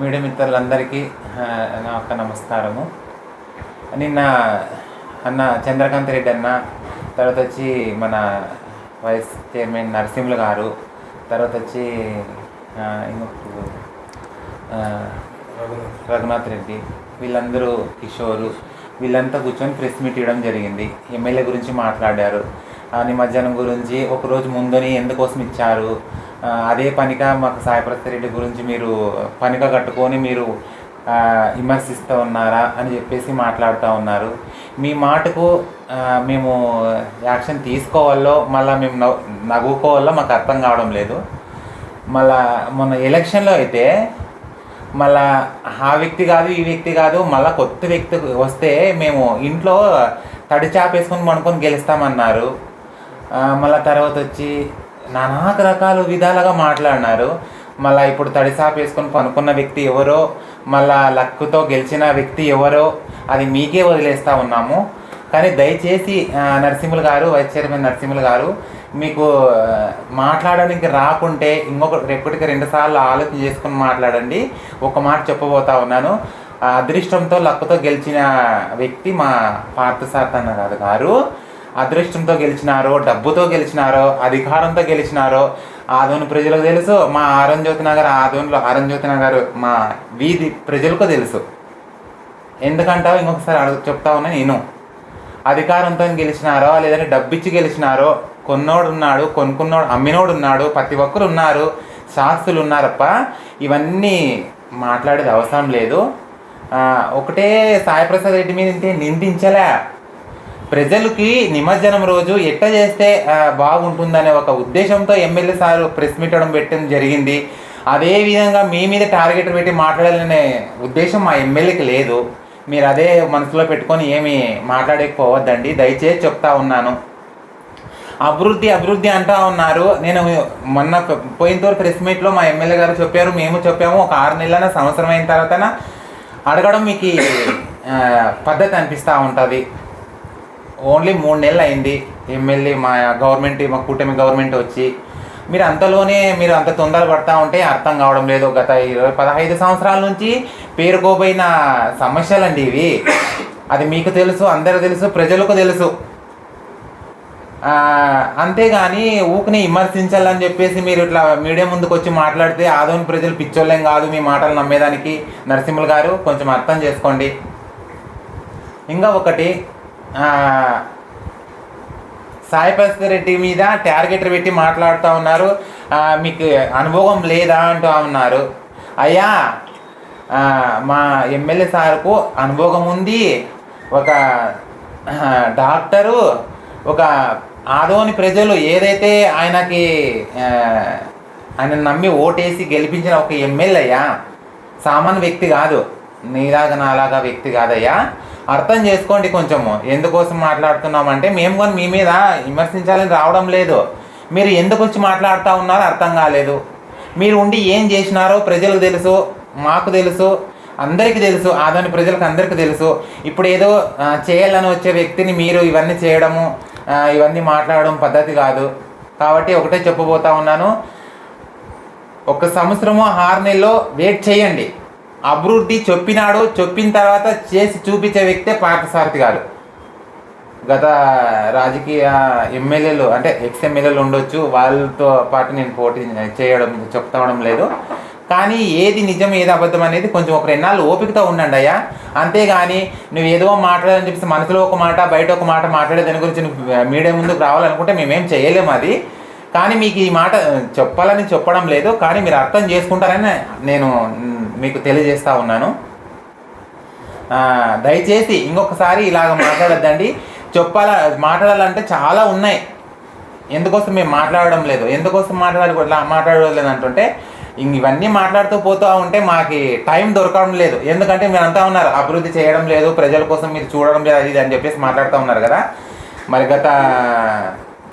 Media మిత్రులందరికీ నా యొక్క నమస్కారము. నిన్న అన్న చంద్రకాంత్ రెడ్డి అన్న, తర్వాత వచ్చి మన వైస్ చైర్మన్ నరసింహులు గారు, తర్వాత వచ్చి ఇంకొక రఘునాథ్ రెడ్డి, వీళ్ళందరూ కిషోరు, వీళ్ళంతా కూర్చొని ప్రెస్ మీట్ ఇవ్వడం జరిగింది. ఎమ్మెల్యే గురించి మాట్లాడారు. నిమజ్జనం గురించి ఒకరోజు ముందని ఎందుకోసం ఇచ్చారు, అదే పనిగా మాకు సాయిప్రసాద్ రెడ్డి గురించి మీరు పనిగా కట్టుకొని మీరు విమర్శిస్తూ ఉన్నారా అని చెప్పేసి మాట్లాడుతూ ఉన్నారు. మీ మాటకు మేము యాక్షన్ తీసుకోవాలో మళ్ళీ మేము నవ్వుకోవాలో మాకు అర్థం కావడం లేదు. మళ్ళా మొన్న ఎలక్షన్లో అయితే మళ్ళా ఆ వ్యక్తి కాదు ఈ వ్యక్తి కాదు, మళ్ళీ కొత్త వ్యక్తి వస్తే మేము ఇంట్లో తడి చాపేసుకొని పనుకొని గెలుస్తామన్నారు. మళ్ళీ తర్వాత వచ్చి నానా రకాల విధాలుగా మాట్లాడినారు. మళ్ళీ ఇప్పుడు తడి చాపేసుకొని పనుకున్న వ్యక్తి ఎవరో, మళ్ళా లక్కుతో గెలిచిన వ్యక్తి ఎవరో అది మీకే వదిలేస్తూ ఉన్నాము. కానీ దయచేసి నరసింహులు గారు, వైస్ చైర్మన్ నరసింహులు గారు, మీకు మాట్లాడడానికి రాకుంటే ఎప్పటికీ 2 సార్లు ఆలోచన చేసుకుని మాట్లాడండి. ఒక మాట చెప్పబోతా ఉన్నాను. అదృష్టంతో లక్కుతో గెలిచిన వ్యక్తి మా పార్థసారథి గారు. అదృష్టంతో గెలిచినారో, డబ్బుతో గెలిచినారో, అధికారంతో గెలిచినారో ఆదోని ప్రజలకు తెలుసు. మా ఆరంజ్యోతి నగర్, ఆదోనిలో ఆరంజ్యోతి నగర్ మా వీధి ప్రజలకు తెలుసు. ఎందుకంటావు ఇంకొకసారి చెప్తా ఉన్నా నేను. అధికారంతో గెలిచినారో లేదంటే డబ్బిచ్చి గెలిచినారో, కొన్నోడు ఉన్నాడు, కొనుక్కున్నోడు, అమ్మినోడు ఉన్నాడు, ప్రతి ఒక్కరు ఉన్నారు, శాస్త్రులు ఉన్నారప్ప. ఇవన్నీ మాట్లాడేది అవసరం లేదు. ఒకటే సాయిప్రసాద్ రెడ్డి మీద నిందించలే. ప్రజలకి నిమజ్జనం రోజు ఎట్ట చేస్తే బాగుంటుందనే ఒక ఉద్దేశంతో ఎమ్మెల్యే సార్ ప్రెస్ మీట్ పెట్టడం జరిగింది. అదేవిధంగా మీ మీద టార్గెట్ పెట్టి మాట్లాడాలనే ఉద్దేశం మా ఎమ్మెల్యేకి లేదు. మీరు అదే మనసులో పెట్టుకొని ఏమి మాట్లాడకపోవద్దండి, దయచేసి చెప్తా ఉన్నాను. అభివృద్ధి అంటూ ఉన్నారు. నేను మొన్న పోయిన ప్రెస్ మీట్లో మా ఎమ్మెల్యే గారు చెప్పారు, మేము చెప్పాము. ఒక 6 నెలల సంవత్సరం అయిన తర్వాత అడగడం మీకు పద్ధతి అనిపిస్తూ ఉంటుంది. ఓన్లీ 3 నెలలు అయింది ఎమ్మెల్యే మా గవర్నమెంట్, మా కూటమి గవర్నమెంట్ వచ్చి. మీరు అంతలోనే మీరు అంత తొందర పడతా ఉంటే అర్థం కావడం లేదు. గత 15 సంవత్సరాల నుంచి పేరుకోబోయిన సమస్యలండి ఇవి. అది మీకు తెలుసు, అందరూ తెలుసు, ప్రజలకు తెలుసు. అంతేగాని ఊరిని విమర్శించాలని చెప్పేసి మీరు ఇట్లా మీడియా ముందుకు వచ్చి మాట్లాడితే ఆదోని ప్రజలు పిచ్చోళ్ళేం కాదు మీ మాటలు నమ్మేదానికి. నరసింహులు గారు కొంచెం అర్థం చేసుకోండి. ఇంకా ఒకటి, సాయిప్రసాద్ రెడ్డి మీద టార్గెట్ పెట్టి మాట్లాడుతూ ఉన్నారు. మీకు అనుభవం లేదా అంటూ ఉన్నారు. అయ్యా, మా ఎమ్మెల్యే సార్కు అనుభవం ఉంది. ఒక డాక్టరు, ఒక ఆదోని ప్రజలు ఏదైతే ఆయన నమ్మి ఓటేసి గెలిపించిన ఒక ఎమ్మెల్యేయ్యా, సామాన్య వ్యక్తి కాదు, నీలాగా నాలాగా వ్యక్తి కాదయ్యా. అర్థం చేసుకోండి కొంచెము. ఎందుకోసం మాట్లాడుతున్నామంటే మేము కానీ మీ మీద విమర్శించాలని రావడం లేదు. మీరు ఎందుకు వచ్చి మాట్లాడుతూ ఉన్నారో అర్థం కాలేదు. మీరు ఉండి ఏం చేసినారో ప్రజలకు తెలుసు, మాకు తెలుసు, అందరికీ తెలుసు, ఆదోని ప్రజలకు అందరికీ తెలుసు. ఇప్పుడు ఏదో చేయాలని వచ్చే వ్యక్తిని మీరు ఇవన్నీ చేయడము, ఇవన్నీ మాట్లాడడం పద్ధతి కాదు. కాబట్టి ఒకటే చెప్పబోతా ఉన్నాను. 1 సంవత్సరము 6 నెలల్లో వెయిట్ చేయండి. అభివృద్ధి చెప్పిన తర్వాత చేసి చూపించే వ్యక్తే పార్థసారథి గారు. గత రాజకీయ ఎమ్మెల్యేలు అంటే ఎక్స్ఎమ్మెల్యేలు ఉండొచ్చు, వాళ్ళతో పాటు నేను పోటీ చెప్తావడం లేదు. కానీ ఏది నిజం ఏది అబద్ధం అనేది కొంచెం ఒక 2 నెలలు ఓపికతో ఉండండి అయ్యా. అంతేగాని నువ్వు ఏదో మాట్లాడాలని చెప్పేసి మనసులో ఒక మాట బయట ఒక మాట మాట్లాడే దాని గురించి నువ్వు మీడియా ముందుకు రావాలనుకుంటే మేమేం చేయలేము అది. కానీ మీకు ఈ మాట చెప్పాలని చెప్పడం లేదు, కానీ మీరు అర్థం చేసుకుంటారని నేను మీకు తెలియజేస్తూ ఉన్నాను. దయచేసి ఇంకొకసారి ఇలాగ మాట్లాడొద్దండి. మాట్లాడాలంటే చాలా ఉన్నాయి. ఎందుకోసం మేము మాట్లాడడం లేదు, ఎందుకోసం మాట్లాడలేదు అంటుంటే ఇవన్నీ మాట్లాడుతూ పోతూ ఉంటే మాకు టైం దొరకడం లేదు. ఎందుకంటే మీరు అంతా ఉన్నారు అభివృద్ధి చేయడం లేదు, ప్రజల కోసం మీరు చూడడం లేదు, అది అని చెప్పేసి మాట్లాడుతూ ఉన్నారు కదా. మరి గత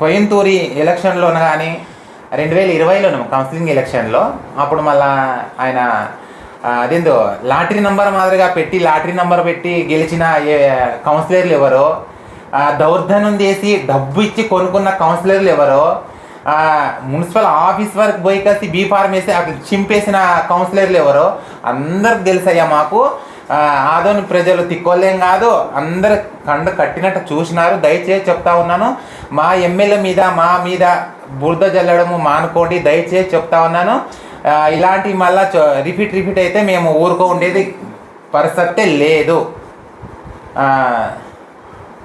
పోయినతూరి ఎలక్షన్లో కానీ 2020లో కౌన్సిలింగ్ ఎలక్షన్లో అప్పుడు మళ్ళా ఆయన అదేందో లాటరీ నెంబర్ మాదిరిగా లాటరీ నెంబర్ పెట్టి గెలిచిన కౌన్సిలర్లు ఎవరో, దౌర్జన్యం చేసి డబ్బు ఇచ్చి కొనుక్కున్న కౌన్సిలర్లు ఎవరో, మున్సిపల్ ఆఫీస్ వరకు పోయి కలిసి బీ ఫార్మ్ వేసి అక్కడ చింపేసిన కౌన్సిలర్లు ఎవరో అందరికి తెలుసయ్యా. మాకు ఆదోని ప్రజలు తిక్కోలేం కాదు, అందరు కండ కట్టినట్టు చూసినారు. దయచేసి చెప్తా ఉన్నాను, మా ఎమ్మెల్యే మీద మా మీద బురద జల్లడము మానుకోండి, దయచేసి చెప్తా ఉన్నాను. ఇలాంటివి మళ్ళీ రిపీట్ అయితే మేము ఊరుకో ఉండేది పరిస్థితే లేదు.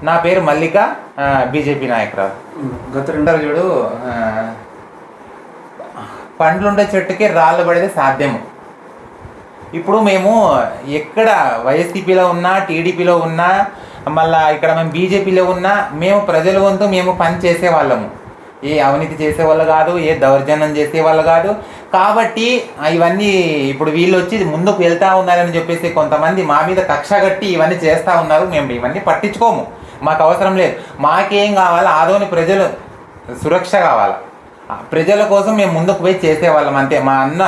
నా పేరు మల్లిక, బీజేపీ నాయకురాలు. గత రెండో చూడు, పండ్లుండే చెట్టుకి రాళ్ళు పడేది సాధ్యము. ఇప్పుడు మేము ఎక్కడ వైఎస్పీలో ఉన్నా, టీడీపీలో ఉన్నా, మళ్ళీ ఇక్కడ మేము బీజేపీలో ఉన్నా, మేము ప్రజల వంతు మేము పని చేసేవాళ్ళము. ఏ అవినీతి చేసేవాళ్ళు కాదు, ఏ దౌర్జన్యం చేసేవాళ్ళు కాదు. కాబట్టి ఇవన్నీ ఇప్పుడు వీళ్ళు వచ్చి ముందుకు వెళ్తూ ఉన్నారని చెప్పేసి కొంతమంది మా మీద కక్ష కట్టి ఇవన్నీ చేస్తూ ఉన్నారు. మేము ఇవన్నీ పట్టించుకోము, మాకు అవసరం లేదు. మాకేం కావాలి, ఆదోని ప్రజలు సురక్ష కావాలి. ప్రజల కోసం మేము ముందుకు పోయి చేసేవాళ్ళం అంతే. మా అన్న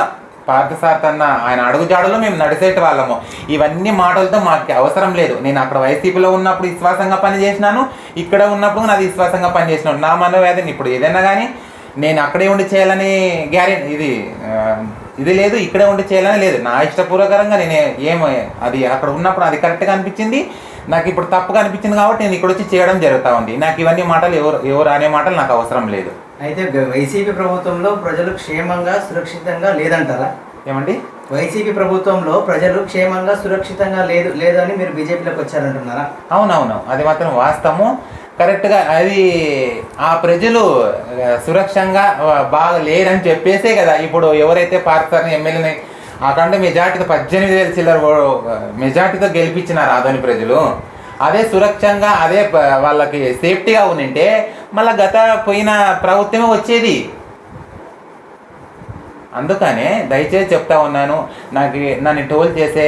పార్థసారథి అన్న ఆయన అడుగుజాడలో మేము నడిచేటి వాళ్ళము. ఇవన్నీ మాటలతో మాకు అవసరం లేదు. నేను అక్కడ వైసీపీలో ఉన్నప్పుడు విశ్వాసంగా పనిచేసినాను, ఇక్కడ ఉన్నప్పుడు నాది విశ్వాసంగా పనిచేసినాను. నా మనోవేదన ఇప్పుడు ఏదైనా కానీ నేను అక్కడే ఉండి చేయాలని గ్యారెంటీ ఇది లేదు, ఇక్కడే ఉండి చేయాలని లేదు. నా ఇష్టపూర్వకంగా నేను అది అక్కడ ఉన్నప్పుడు అది కరెక్ట్గా అనిపించింది, నాకు ఇప్పుడు తప్పుగా అనిపించింది కాబట్టి నేను ఇక్కడ వచ్చి చేయడం జరుగుతూ ఉంది. నాకు ఇవన్నీ మాటలు ఎవరు అనే మాటలు నాకు అవసరం లేదు. అయితే వైసీపీ ప్రభుత్వంలో ప్రజలు క్షేమంగా సురక్షితంగా లేదంటారా? ఏమండి? వైసీపీ ప్రభుత్వంలో ప్రజలు క్షేమంగా సురక్షితంగా లేదు అని మీరు బీజేపీలోకి వచ్చారంటున్నారా? అవునవును, అది మాత్రం వాస్తవము, కరెక్ట్గా. అది ఆ ప్రజలు సురక్షంగా బాగా లేరని చెప్పేసే కదా ఇప్పుడు ఎవరైతే పార్థసారథి ఎమ్మెల్యేని అక్కడ మెజార్టీతో 18,000 చిల్లర మెజార్టీతో గెలిపించినారు ఆదోని ప్రజలు. అదే సురక్షంగా అదే వాళ్ళకి సేఫ్టీగా ఉండింటే మళ్ళీ పోయిన ప్రభుత్వమే వచ్చేది. అందుకనే దయచేసి చెప్తా ఉన్నాను, నన్ను టోల్ చేసే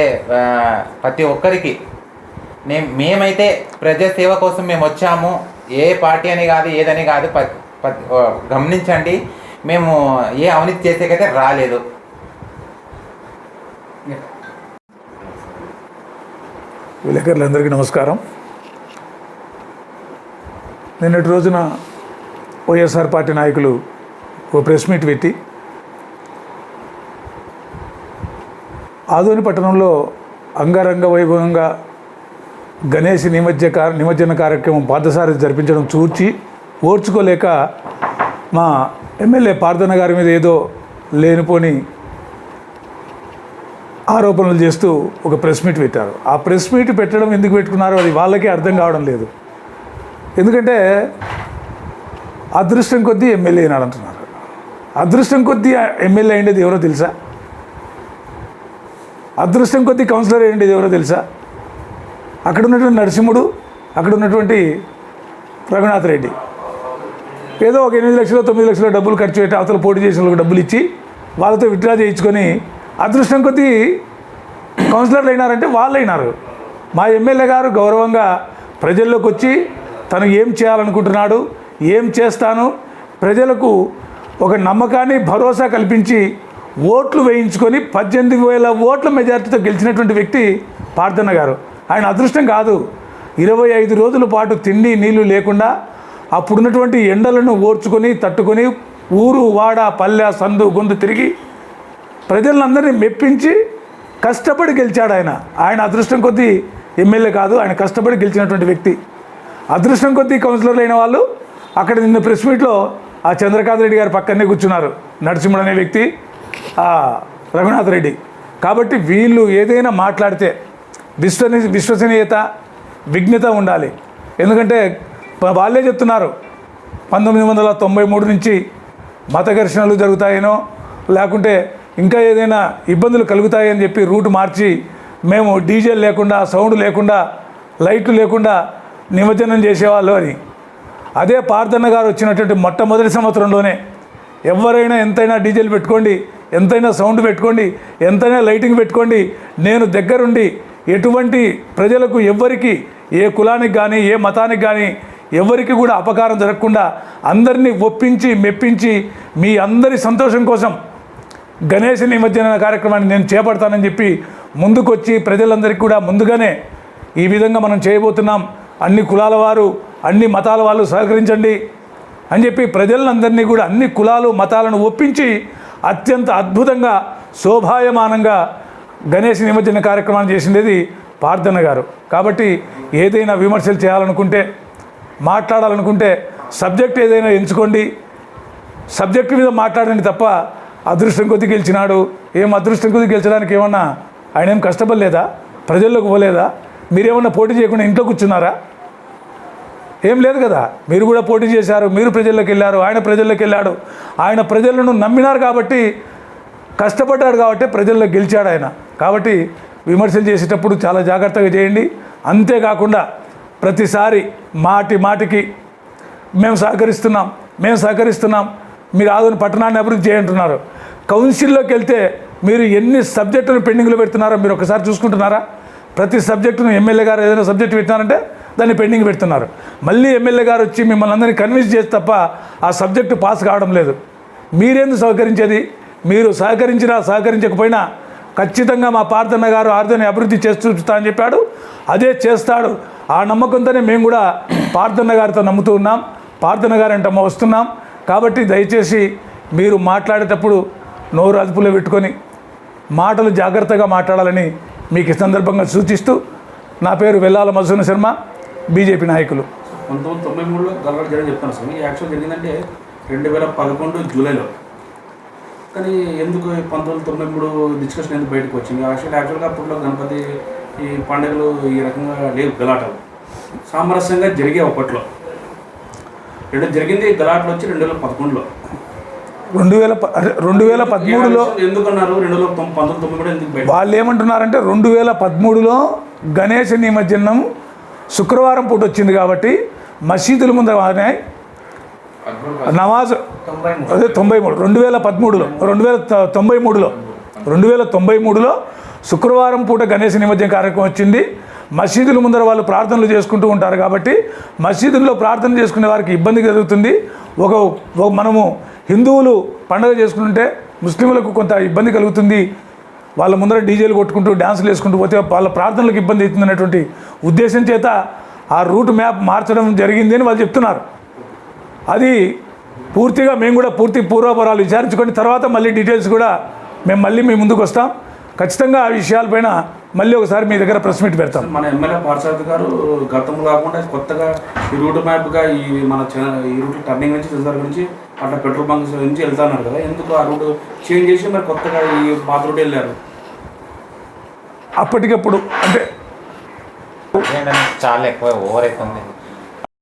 ప్రతి ఒక్కరికి మేమైతే ప్రజాసేవ కోసం మేము వచ్చాము. ఏ పార్టీ అని కాదు, ఏదని కాదు, గమనించండి. మేము ఏ అవినీతి చేసేకైతే రాలేదు. విలేకరులందరికీ నమస్కారం. నిన్నటి రోజున వైఎస్ఆర్ పార్టీ నాయకులు ఓ ప్రెస్ మీట్ పెట్టి ఆదోని పట్టణంలో అంగరంగ వైభవంగా గణేష్ నిమజ్జన కార్యక్రమం పార్థసారథి జరిపించడం చూచి ఓర్చుకోలేక మా ఎమ్మెల్యే పార్థన్న గారి మీద ఏదో లేనిపోని ఆరోపణలు చేస్తూ ఒక ప్రెస్ మీట్ పెట్టారు. ఆ ప్రెస్ మీట్ పెట్టడం ఎందుకు పెట్టుకున్నారో అది వాళ్ళకే అర్థం కావడం లేదు. ఎందుకంటే అదృష్టం కొద్దీ ఎమ్మెల్యే అయినాడు అంటున్నారు. అదృష్టం కొద్దీ ఎమ్మెల్యే అయ్యేది ఎవరో తెలుసా? అదృష్టం కొద్దీ కౌన్సిలర్ అయ్యేది ఎవరో తెలుసా? అక్కడ ఉన్నటువంటి నరసింహుడు, అక్కడ ఉన్నటువంటి రఘునాథ్ రెడ్డి ఏదో ఒక 8 లక్షలు 9 లక్షల డబ్బులు ఖర్చు పెట్టి అవతల పోటీ చేసిన వాళ్ళకి డబ్బులు ఇచ్చి వాళ్ళతో విత్డ్రా చేయించుకొని అదృష్టం కొద్దీ కౌన్సిలర్లు అయినారంటే వాళ్ళు అయినారు. మా ఎమ్మెల్యే గారు గౌరవంగా ప్రజల్లోకి వచ్చి తను ఏం చేయాలనుకుంటున్నాడు, ఏం చేస్తాను, ప్రజలకు ఒక నమ్మకాన్ని భరోసా కల్పించి ఓట్లు వేయించుకొని 18,000 ఓట్ల మెజార్టీతో గెలిచినటువంటి వ్యక్తి పార్థన్న గారు. ఆయన అదృష్టం కాదు, 25 రోజుల పాటు తిండి నీళ్లు లేకుండా అప్పుడున్నటువంటి ఎండలను ఓర్చుకొని తట్టుకొని ఊరు వాడ పల్లె సందు గొంతు తిరిగి ప్రజలందరినీ మెప్పించి కష్టపడి గెలిచాడు ఆయన. ఆయన అదృష్టం కొద్దీ ఎమ్మెల్యే కాదు, ఆయన కష్టపడి గెలిచినటువంటి వ్యక్తి. అదృష్టం కొద్దీ కౌన్సిలర్లు అయిన వాళ్ళు అక్కడ నిన్న ప్రెస్ మీట్లో ఆ చంద్రకాంత్ రెడ్డి గారు పక్కనే కూర్చున్నారు, నరసింహుడు అనే వ్యక్తి, రఘునాథ్ రెడ్డి. కాబట్టి వీళ్ళు ఏదైనా మాట్లాడితే విశ్వసనీయత విఘ్నత ఉండాలి. ఎందుకంటే వాళ్ళే చెప్తున్నారు 1993 నుంచి మత ఘర్షణలు జరుగుతాయనో లేకుంటే ఇంకా ఏదైనా ఇబ్బందులు కలుగుతాయని చెప్పి రూట్ మార్చి మేము డీజే లేకుండా సౌండ్ లేకుండా లైట్లు లేకుండా నిమజ్జనం చేసేవాళ్ళు అని. అదే పార్థన్న గారు వచ్చినటువంటి మొట్టమొదటి సంవత్సరంలోనే ఎవరైనా ఎంతైనా డీజేలు పెట్టుకోండి, ఎంతైనా సౌండ్ పెట్టుకోండి, ఎంతైనా లైటింగ్ పెట్టుకోండి, నేను దగ్గరుండి ఎటువంటి ప్రజలకు ఎవ్వరికి ఏ కులానికి కానీ ఏ మతానికి కానీ ఎవరికి కూడా అపకారం జరగకుండా అందరినీ ఒప్పించి మెప్పించి మీ అందరి సంతోషం కోసం గణేష్ నిమజ్జన కార్యక్రమాన్ని నేను చేపడతానని చెప్పి ముందుకొచ్చి ప్రజలందరికీ కూడా ముందుగానే ఈ విధంగా మనం చేయబోతున్నాం, అన్ని కులాల వారు అన్ని మతాల వాళ్ళు సహకరించండి, అని చెప్పి ప్రజలందరినీ కూడా అన్ని కులాలు మతాలను ఒప్పించి అత్యంత అద్భుతంగా శోభాయమానంగా గణేష్ నిమజ్జన కార్యక్రమాన్ని చేసిండేది పార్థన్న గారు. కాబట్టి ఏదైనా విమర్శలు చేయాలనుకుంటే, మాట్లాడాలనుకుంటే సబ్జెక్ట్ ఏదైనా ఎంచుకోండి, సబ్జెక్టు మీద మాట్లాడండి తప్ప అదృష్టం కొద్ది గెలిచినాడు, ఏం అదృష్టం కొద్ది గెలిచడానికి ఏమన్నా ఆయన ఏం కష్టపడలేదా? ప్రజల్లోకి పోలేదా? మీరేమన్నా పోటీ చేయకుండా ఇంట్లో కూర్చున్నారా? ఏం లేదు కదా. మీరు కూడా పోటీ చేశారు, మీరు ప్రజల్లోకి వెళ్ళారు, ఆయన ప్రజల్లోకి వెళ్ళాడు. ఆయన ప్రజలను నమ్మినారు కాబట్టి, కష్టపడ్డాడు కాబట్టి ప్రజల్లో గెలిచాడు ఆయన. కాబట్టి విమర్శలు చేసేటప్పుడు చాలా జాగ్రత్తగా చేయండి. అంతేకాకుండా ప్రతిసారి మాటికి మేము సహకరిస్తున్నాం, మీరు ఆదోని పట్టణాన్ని అభివృద్ధి చేయంటున్నారు. కౌన్సిల్లోకి వెళ్తే మీరు ఎన్ని సబ్జెక్టులను పెండింగ్లో పెడుతున్నారో మీరు ఒకసారి చూసుకుంటున్నారా? ప్రతి సబ్జెక్టును ఎమ్మెల్యే గారు ఏదైనా సబ్జెక్టు పెట్టినారంటే దాన్ని పెండింగ్ పెడుతున్నారు. మళ్ళీ ఎమ్మెల్యే గారు వచ్చి మిమ్మల్ని అందరినీ కన్విన్స్ చేసి తప్ప ఆ సబ్జెక్టు పాస్ కావడం లేదు. మీరేందుకు సహకరించేది? మీరు సహకరించినా సహకరించకపోయినా ఖచ్చితంగా మా పార్థన్న గారు ఆర్దోని అభివృద్ధి చేసి చూపుతా అని చెప్పాడు. అదే చేస్తాడు. ఆ నమ్మకంతోనే మేము కూడా పార్థన్న గారితో నమ్ముతూ ఉన్నాం. పార్థన్న గారు అంటే వస్తున్నాం. కాబట్టి దయచేసి మీరు మాట్లాడేటప్పుడు నోరు అదుపులో పెట్టుకొని మాటలు జాగ్రత్తగా మాట్లాడాలని మీకు ఈ సందర్భంగా సూచిస్తూ, నా పేరు వెల్లాల మధుసూదన శర్మ, బీజేపీ నాయకులు. 1993లో గల్లాడు జరిగి చెప్తాను సార్. యాక్చువల్ జరిగిందంటే 2011 జూలైలో. కానీ ఎందుకు 1993 డిస్కషన్ ఎందుకు బయటకు వచ్చింది? యాక్చువల్గా అప్పట్లో గణపతి ఈ పండుగలు ఈ రకంగా లేవు, గలాటలు సామరస్యంగా జరిగే అప్పట్లో. జరిగింది గలాటలు వచ్చి 2011లో. 2013లో ఎందుకన్నారు? 2019 కూడా ఎందుకు బయట? వాళ్ళు ఏమంటున్నారంటే 2013లో గణేష నిమజ్జనం శుక్రవారం పూట వచ్చింది కాబట్టి మసీదుల ముందర నమాజ్ అదే 2093లో శుక్రవారం పూట గణేష్ నిమజ్జన కార్యక్రమం వచ్చింది. మసీదుల ముందర వాళ్ళు ప్రార్థనలు చేసుకుంటూ ఉంటారు కాబట్టి మసీదుల్లో ప్రార్థన చేసుకునే వారికి ఇబ్బంది కలుగుతుంది. మనము హిందువులు పండుగ చేసుకుంటుంటే ముస్లింలకు కొంత ఇబ్బంది కలుగుతుంది. వాళ్ళ ముందర డీజేలు కొట్టుకుంటూ డ్యాన్సులు వేసుకుంటూ పోతే వాళ్ళ ప్రార్థనలకు ఇబ్బంది అవుతుంది అనేటువంటి ఉద్దేశం చేత ఆ రూట్ మ్యాప్ మార్చడం జరిగింది అని వాళ్ళు చెప్తున్నారు. అది పూర్తిగా మేము కూడా పూర్వాపరాలు విచారించుకొని తర్వాత మళ్ళీ డీటెయిల్స్ కూడా మేము మళ్ళీ మీ ముందుకు వస్తాం. ఖచ్చితంగా ఆ విషయాలపైన మళ్ళీ ఒకసారి మీ దగ్గర ప్రెస్ మీట్ పెడతాం. మన ఎమ్మెల్యే పార్సారథి గారు గతంలో కాకుండా కొత్తగా ఈ రూట్ మ్యాప్గా ఈ రూట్ టర్నింగ్ నుంచి రిజర్వ్ నుంచి అట్లా పెట్రోల్ బంక్ నుంచి వెళ్తున్నారు కదా, ఎందుకు ఆ రూట్ చేంజ్ చేసి మరి కొత్తగా ఈ పాత రూట్ వెళ్ళారు? అప్పటికప్పుడు అంటే చాలా ఎక్కువ ఓవర్ అవుతుంది.